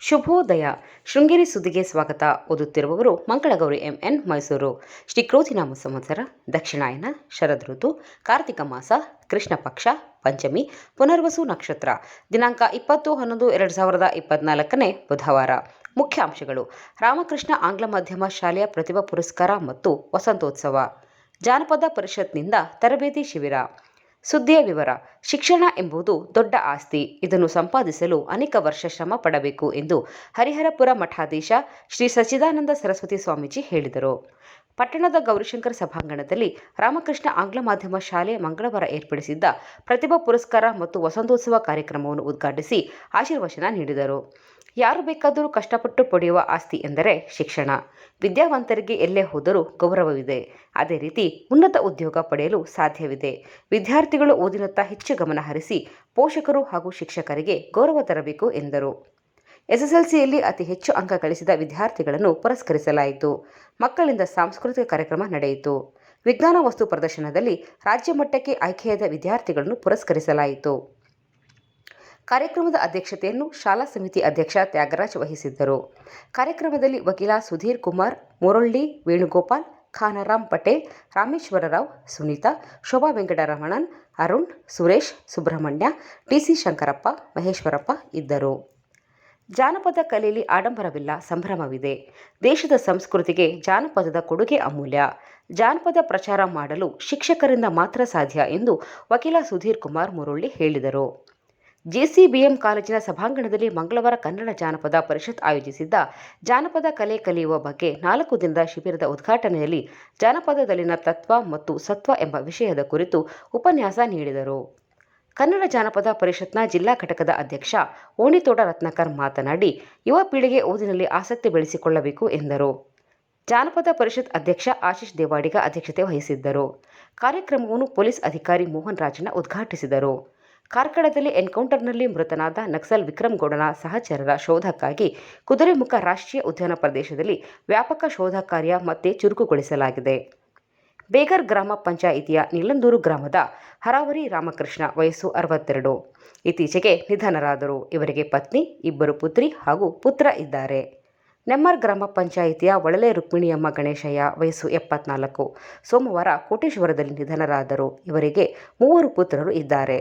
ಶುಭೋದಯ. ಶೃಂಗೇರಿ ಸುದ್ದಿಗೆ ಸ್ವಾಗತ. ಓದುತ್ತಿರುವವರು ಮಂಗಳಗೌರಿ ಎಂಎನ್, ಮೈಸೂರು. ಶ್ರೀ ಕ್ರೋಧಿನಾಮ ಸಂವತ್ಸರ, ದಕ್ಷಿಣಾಯನ, ಶರದ್ ಋತು, ಕಾರ್ತಿಕ ಮಾಸ, ಕೃಷ್ಣ ಪಕ್ಷ, ಪಂಚಮಿ, ಪುನರ್ವಸು ನಕ್ಷತ್ರ. ದಿನಾಂಕ 20-11-2024 ಬುಧವಾರ. ಮುಖ್ಯಾಂಶಗಳು: ರಾಮಕೃಷ್ಣ ಆಂಗ್ಲ ಮಾಧ್ಯಮ ಶಾಲೆಯ ಪ್ರತಿಭಾ ಪುರಸ್ಕಾರ ಮತ್ತು ವಸಂತೋತ್ಸವ. ಜಾನಪದ ಪರಿಷತ್ನಿಂದ ತರಬೇತಿ ಶಿಬಿರ. ಸುದ್ದಿಯ ವಿವರ. ಶಿಕ್ಷಣ ಎಂಬುದು ದೊಡ್ಡ ಆಸ್ತಿ. ಇದನ್ನು ಸಂಪಾದಿಸಲು ಅನೇಕ ವರ್ಷ ಶ್ರಮ ಪಡಬೇಕು ಎಂದು ಹರಿಹರಪುರ ಮಠಾಧೀಶ ಶ್ರೀ ಸಚ್ಚಿದಾನಂದ ಸರಸ್ವತಿ ಸ್ವಾಮೀಜಿ ಹೇಳಿದರು. ಪಟ್ಟಣದ ಗೌರಿಶಂಕರ ಸಭಾಂಗಣದಲ್ಲಿ ರಾಮಕೃಷ್ಣ ಆಂಗ್ಲ ಮಾಧ್ಯಮ ಶಾಲೆ ಮಂಗಳವಾರ ಏರ್ಪಡಿಸಿದ್ದ ಪ್ರತಿಭಾ ಪುರಸ್ಕಾರ ಮತ್ತು ವಸಂತೋತ್ಸವ ಕಾರ್ಯಕ್ರಮವನ್ನು ಉದ್ಘಾಟಿಸಿ ಆಶೀರ್ವಚನ ನೀಡಿದರು. ಯಾರು ಬೇಕಾದರೂ ಕಷ್ಟಪಟ್ಟು ಪಡೆಯುವ ಆಸ್ತಿ ಎಂದರೆ ಶಿಕ್ಷಣ. ವಿದ್ಯಾವಂತರಿಗೆ ಎಲ್ಲೇ ಹೋದರೂ ಗೌರವವಿದೆ. ಅದೇ ರೀತಿ ಉನ್ನತ ಉದ್ಯೋಗ ಪಡೆಯಲು ಸಾಧ್ಯವಿದೆ. ವಿದ್ಯಾರ್ಥಿಗಳು ಓದಿನತ್ತ ಹೆಚ್ಚು ಗಮನ ಹರಿಸಿ ಪೋಷಕರು ಹಾಗೂ ಶಿಕ್ಷಕರಿಗೆ ಗೌರವ ತರಬೇಕು ಎಂದರು. ಎಸ್ಎಸ್ಎಲ್ಸಿಯಲ್ಲಿ ಅತಿ ಹೆಚ್ಚು ಅಂಕ ಗಳಿಸಿದ ವಿದ್ಯಾರ್ಥಿಗಳನ್ನು ಪುರಸ್ಕರಿಸಲಾಯಿತು. ಮಕ್ಕಳಿಂದ ಸಾಂಸ್ಕೃತಿಕ ಕಾರ್ಯಕ್ರಮ ನಡೆಯಿತು. ವಿಜ್ಞಾನ ವಸ್ತು ಪ್ರದರ್ಶನದಲ್ಲಿ ರಾಜ್ಯ ಮಟ್ಟಕ್ಕೆ ಆಯ್ಕೆಯಾದ ವಿದ್ಯಾರ್ಥಿಗಳನ್ನು ಪುರಸ್ಕರಿಸಲಾಯಿತು. ಕಾರ್ಯಕ್ರಮದ ಅಧ್ಯಕ್ಷತೆಯನ್ನು ಶಾಲಾ ಸಮಿತಿ ಅಧ್ಯಕ್ಷ ತ್ಯಾಗರಾಜ್ ವಹಿಸಿದ್ದರು. ಕಾರ್ಯಕ್ರಮದಲ್ಲಿ ವಕೀಲ ಸುಧೀರ್ ಕುಮಾರ್, ಮುರಳ್ಳಿ ವೇಣುಗೋಪಾಲ್, ಖಾನಾರಾಮ್ ಪಟೇಲ್, ರಾಮೇಶ್ವರರಾವ್, ಸುನೀತಾ, ಶೋಭಾ ವೆಂಕಟರಮಣನ್, ಅರುಣ್, ಸುರೇಶ್, ಸುಬ್ರಹ್ಮಣ್ಯ, ಟಿಸಿ ಶಂಕರಪ್ಪ, ಮಹೇಶ್ವರಪ್ಪ ಇದ್ದರು. ಜಾನಪದ ಕಲೆಯಲ್ಲಿ ಆಡಂಬರವಿಲ್ಲ, ಸಂಭ್ರಮವಿದೆ. ದೇಶದ ಸಂಸ್ಕೃತಿಗೆ ಜಾನಪದದ ಕೊಡುಗೆ ಅಮೂಲ್ಯ. ಜಾನಪದ ಪ್ರಚಾರ ಮಾಡಲು ಶಿಕ್ಷಕರಿಂದ ಮಾತ್ರ ಸಾಧ್ಯ ಎಂದು ವಕೀಲ ಸುಧೀರ್ ಕುಮಾರ್ ಮುರಳ್ಳಿ ಹೇಳಿದರು. ಜೆಸಿಬಿಎಂ ಕಾಲೇಜಿನ ಸಭಾಂಗಣದಲ್ಲಿ ಮಂಗಳವಾರ ಕನ್ನಡ ಜಾನಪದ ಪರಿಷತ್ ಆಯೋಜಿಸಿದ್ದ ಜಾನಪದ ಕಲೆ ಕಲಿಯುವ ಬಗ್ಗೆ 4 ದಿನದ ಶಿಬಿರದ ಉದ್ಘಾಟನೆಯಲ್ಲಿ ಜಾನಪದದಲ್ಲಿನ ತತ್ವ ಮತ್ತು ಸತ್ವ ಎಂಬ ವಿಷಯದ ಕುರಿತು ಉಪನ್ಯಾಸ ನೀಡಿದರು. ಕನ್ನಡ ಜಾನಪದ ಪರಿಷತ್ನ ಜಿಲ್ಲಾ ಘಟಕದ ಅಧ್ಯಕ್ಷ ಓಣಿತೋಟ ರತ್ನಾಕರ್ ಮಾತನಾಡಿ, ಯುವ ಪೀಳಿಗೆ ಓದಿನಲ್ಲಿ ಆಸಕ್ತಿ ಬೆಳೆಸಿಕೊಳ್ಳಬೇಕು ಎಂದರು. ಜಾನಪದ ಪರಿಷತ್ ಅಧ್ಯಕ್ಷ ಆಶೀಶ್ ದೇವಾಡಿಗ ಅಧ್ಯಕ್ಷತೆ ವಹಿಸಿದ್ದರು. ಕಾರ್ಯಕ್ರಮವನ್ನು ಪೊಲೀಸ್ ಅಧಿಕಾರಿ ಮೋಹನ್ ರಾಜಣ್ಣ ಉದ್ಘಾಟಿಸಿದರು. ಕಾರ್ಕಳದಲ್ಲಿ ಎನ್ಕೌಂಟರ್ನಲ್ಲಿ ಮೃತನಾದ ನಕ್ಸಲ್ ವಿಕ್ರಮ್ ಗೌಡನ ಸಹಚರರ ಶೋಧಕ್ಕಾಗಿ ಕುದುರೆಮುಖ ರಾಷ್ಟ್ರೀಯ ಉದ್ಯಾನ ಪ್ರದೇಶದಲ್ಲಿ ವ್ಯಾಪಕ ಶೋಧ ಕಾರ್ಯ ಮತ್ತೆ ಚುರುಕುಗೊಳಿಸಲಾಗಿದೆ. ಬೇಗರ್ ಗ್ರಾಮ ಪಂಚಾಯಿತಿಯ ನೀಲಂದೂರು ಗ್ರಾಮದ ಹರಾವರಿ ರಾಮಕೃಷ್ಣ ವಯಸ್ಸು 62 ಇತ್ತೀಚೆಗೆ ನಿಧನರಾದರು. ಇವರಿಗೆ ಪತ್ನಿ, 2 ಪುತ್ರಿ ಹಾಗೂ ಪುತ್ರ ಇದ್ದಾರೆ. ನೆಮ್ಮರ್ ಗ್ರಾಮ ಪಂಚಾಯಿತಿಯ ಒಳಲೆ ರುಕ್ಮಿಣಿಯಮ್ಮ ಗಣೇಶಯ್ಯ ವಯಸ್ಸು 74 ಸೋಮವಾರ ಕೋಟೇಶ್ವರದಲ್ಲಿ ನಿಧನರಾದರು. ಇವರಿಗೆ 3 ಪುತ್ರರು ಇದ್ದಾರೆ.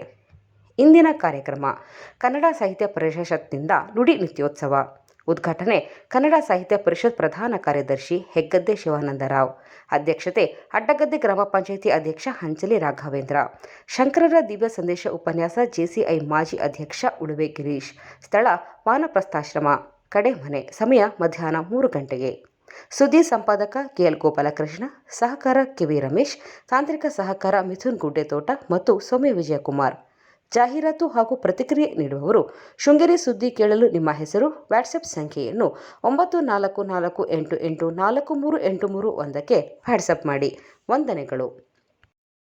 ಇಂದಿನ ಕಾರ್ಯಕ್ರಮ: ಕನ್ನಡ ಸಾಹಿತ್ಯ ಪರಿಷತ್ನಿಂದ ನುಡಿ ನಿತ್ಯೋತ್ಸವ. ಉದ್ಘಾಟನೆ ಕನ್ನಡ ಸಾಹಿತ್ಯ ಪರಿಷತ್ ಪ್ರಧಾನ ಕಾರ್ಯದರ್ಶಿ ಹೆಗ್ಗದ್ದೆ ಶಿವಾನಂದರಾವ್. ಅಧ್ಯಕ್ಷತೆ ಅಡ್ಡಗದ್ದೆ ಗ್ರಾಮ ಪಂಚಾಯಿತಿ ಅಧ್ಯಕ್ಷ ಹಂಚಲಿ ರಾಘವೇಂದ್ರ. ಶಂಕರರ ದಿವ್ಯ ಸಂದೇಶ ಉಪನ್ಯಾಸ ಜೆಸಿಐ ಮಾಜಿ ಅಧ್ಯಕ್ಷ ಉಳುವೆ ಗಿರೀಶ್. ಸ್ಥಳ ವಾನಪ್ರಸ್ಥಾಶ್ರಮ, ಕಡೆಮನೆ. ಸಮಯ ಮಧ್ಯಾಹ್ನ 3 ಗಂಟೆಗೆ. ಸುದ್ದಿ ಸಂಪಾದಕ ಕೆಎಲ್ ಗೋಪಾಲಕೃಷ್ಣ, ಸಹಕಾರ ಕೆವಿ ರಮೇಶ್, ತಾಂತ್ರಿಕ ಸಹಕಾರ ಮಿಥುನ್ ಗುಡ್ಡೆತೋಟ ಮತ್ತು ಸೌಮ್ಯ ವಿಜಯಕುಮಾರ್. ಜಾಹೀರಾತು ಹಾಗೂ ಪ್ರತಿಕ್ರಿಯೆ ನೀಡುವವರು. ಶೃಂಗೇರಿ ಸುದ್ದಿ ಕೇಳಲು ನಿಮ್ಮ ಹೆಸರು, ವಾಟ್ಸ್ಆ್ಯಪ್ ಸಂಖ್ಯೆಯನ್ನು 9448843831ಕ್ಕೆ ವಾಟ್ಸ್ಆ್ಯಪ್ ಮಾಡಿ. ವಂದನೆಗಳು.